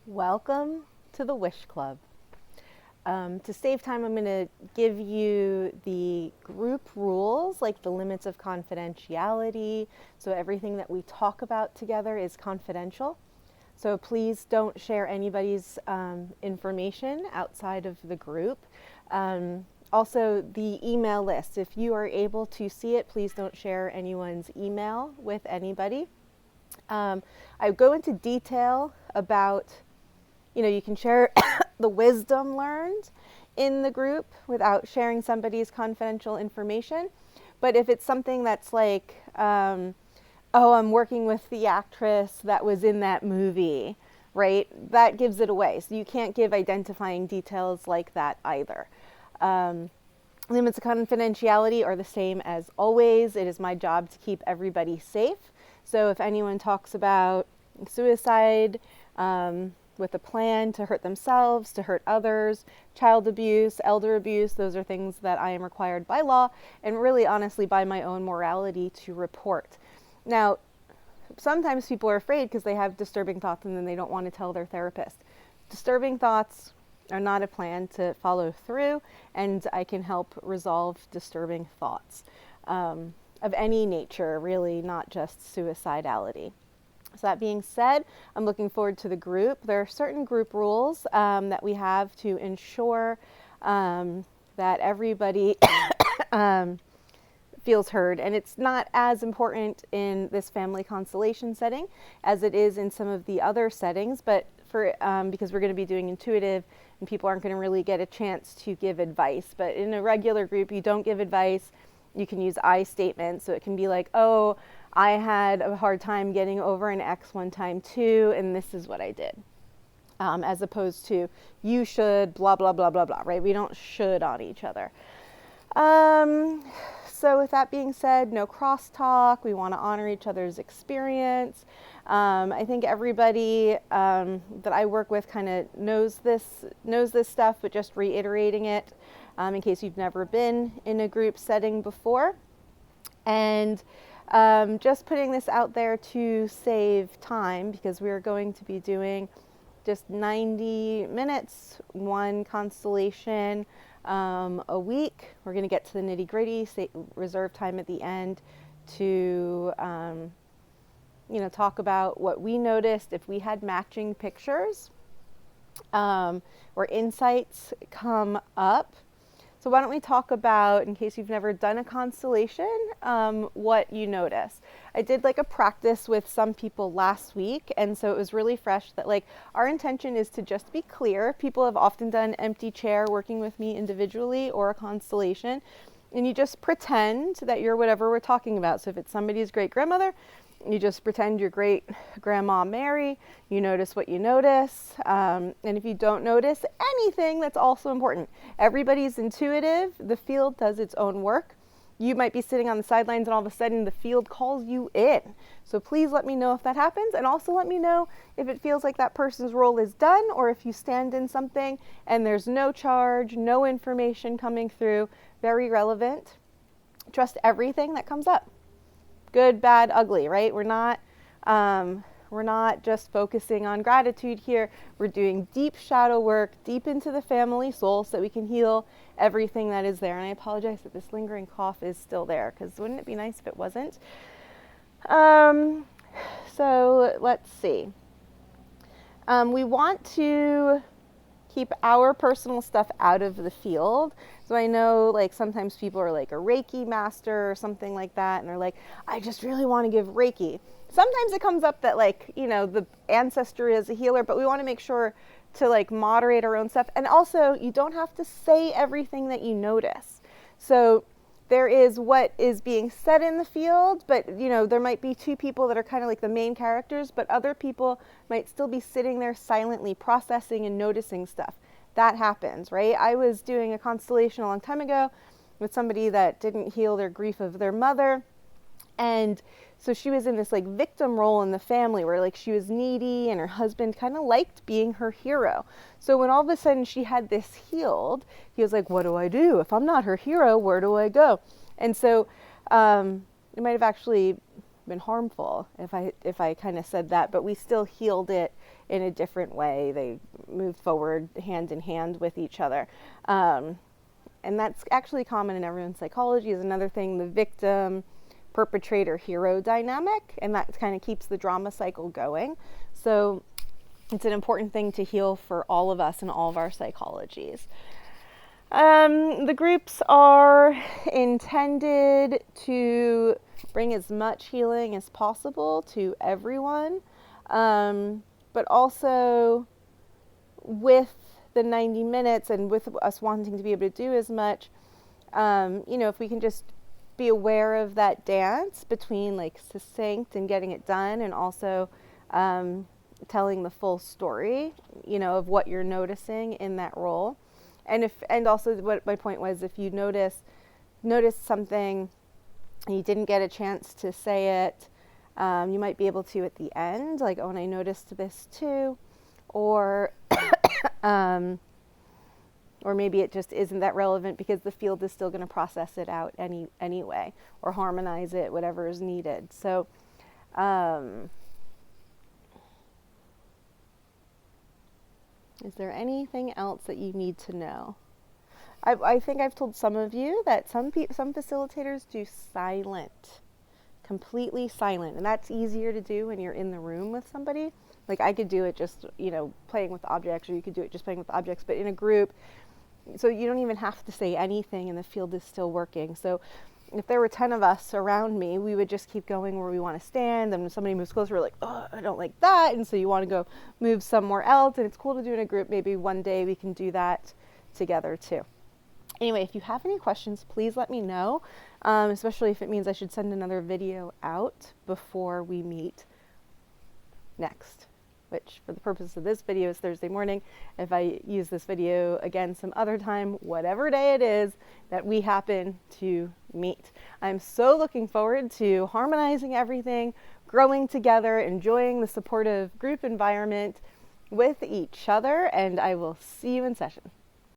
Welcome to the Wish Club. To save time, I'm going to give you the group rules, like the limits of confidentiality. So everything that we talk about together is confidential. So please don't share anybody's information outside of the group. Also, the email list. If you are able to see it, please don't share anyone's email with anybody. I go into detail about, you can share the wisdom learned in the group without sharing somebody's confidential information. But if it's something that's like, oh, I'm working with the actress that was in that movie, right? That gives it away. So you can't give identifying details like that either. Limits of confidentiality are the same as always. It is my job to keep everybody safe. So if anyone talks about suicide with a plan to hurt themselves, to hurt others, child abuse, elder abuse, those are things that I am required by law and really honestly by my own morality to report. Now, sometimes people are afraid because they have disturbing thoughts and then they don't want to tell their therapist. Disturbing thoughts are not a plan to follow through, and I can help resolve disturbing thoughts of any nature, really, not just suicidality. So that being said, I'm looking forward to the group. There are certain group rules that we have to ensure that everybody feels heard, and it's not as important in this family constellation setting as it is in some of the other settings, but because we're going to be doing intuitive and people aren't going to really get a chance to give advice. But in a regular group, you don't give advice. You can use I statements, so it can be like, oh, I had a hard time getting over an ex one time too, and this is what I did. As opposed to, you should, blah, blah, blah, blah, blah, right? We don't should on each other. So with that being said, no crosstalk. We want to honor each other's experience. I think everybody that I work with kind of knows this stuff, but just reiterating it in case you've never been in a group setting before. And just putting this out there to save time, because we're going to be doing just 90 minutes, one constellation a week. We're going to get to the nitty gritty, reserve time at the end to talk about what we noticed, if we had matching pictures or insights come up. So why don't we talk about, in case you've never done a constellation, what you notice. I did like a practice with some people last week, and so it was really fresh that our intention is to just be clear. People have often done empty chair working with me individually or a constellation, and you just pretend that you're whatever we're talking about. So if it's somebody's great grandmother, you just pretend you're great grandma Mary. You notice what you notice. And if you don't notice anything, that's also important. Everybody's intuitive. The field does its own work. You might be sitting on the sidelines and all of a sudden the field calls you in. So please let me know if that happens. And also let me know if it feels like that person's role is done, or if you stand in something and there's no charge, no information coming through. Very relevant. Trust everything that comes up. Good, bad, ugly, right? We're not just focusing on gratitude here. We're doing deep shadow work, deep into the family soul, so that we can heal everything that is there. And I apologize that this lingering cough is still there, because wouldn't it be nice if it wasn't? So let's see. We want to keep our personal stuff out of the field. So I know sometimes people are like a Reiki master or something like that, and they're like, I just really want to give Reiki. Sometimes it comes up that the ancestor is a healer, but we want to make sure to moderate our own stuff. And also, you don't have to say everything that you notice. So there is what is being said in the field, but there might be two people that are kind of like the main characters, but other people might still be sitting there silently processing and noticing stuff. That happens, right? I was doing a constellation a long time ago with somebody that didn't heal their grief of their mother. And so she was in this victim role in the family where she was needy and her husband kind of liked being her hero. So when all of a sudden she had this healed, he was like, what do I do? If I'm not her hero, where do I go? And so it might have actually been harmful if I kind of said that, but we still healed it in a different way. They moved forward hand in hand with each other. And that's actually common in everyone's psychology. Is another thing, the victim perpetrator hero dynamic, and that kind of keeps the drama cycle going. So it's an important thing to heal for all of us and all of our psychologies. The groups are intended to bring as much healing as possible to everyone, but also with the 90 minutes and with us wanting to be able to do as much, if we can just be aware of that dance between like succinct and getting it done, and also telling the full story, of what you're noticing in that role. And also what my point was, if you notice something and you didn't get a chance to say it, you might be able to at the end, like, oh, and I noticed this too, or maybe it just isn't that relevant because the field is still going to process it out anyway, or harmonize it, whatever is needed. So, is there anything else that you need to know? I think I've told some of you that some facilitators do silent, completely silent, and that's easier to do when you're in the room with somebody. Like I could do it just, playing with objects, or you could do it just playing with objects, but in a group, so you don't even have to say anything and the field is still working. So if there were 10 of us around me, we would just keep going where we want to stand. And when somebody moves closer, we're like, oh, I don't like that. And so you want to go move somewhere else. And it's cool to do in a group. Maybe one day we can do that together too. Anyway, if you have any questions, please let me know, especially if it means I should send another video out before we meet next, which for the purpose of this video is Thursday morning. If I use this video again some other time, whatever day it is that we happen to meet. I'm so looking forward to harmonizing everything, growing together, enjoying the supportive group environment with each other, and I will see you in session.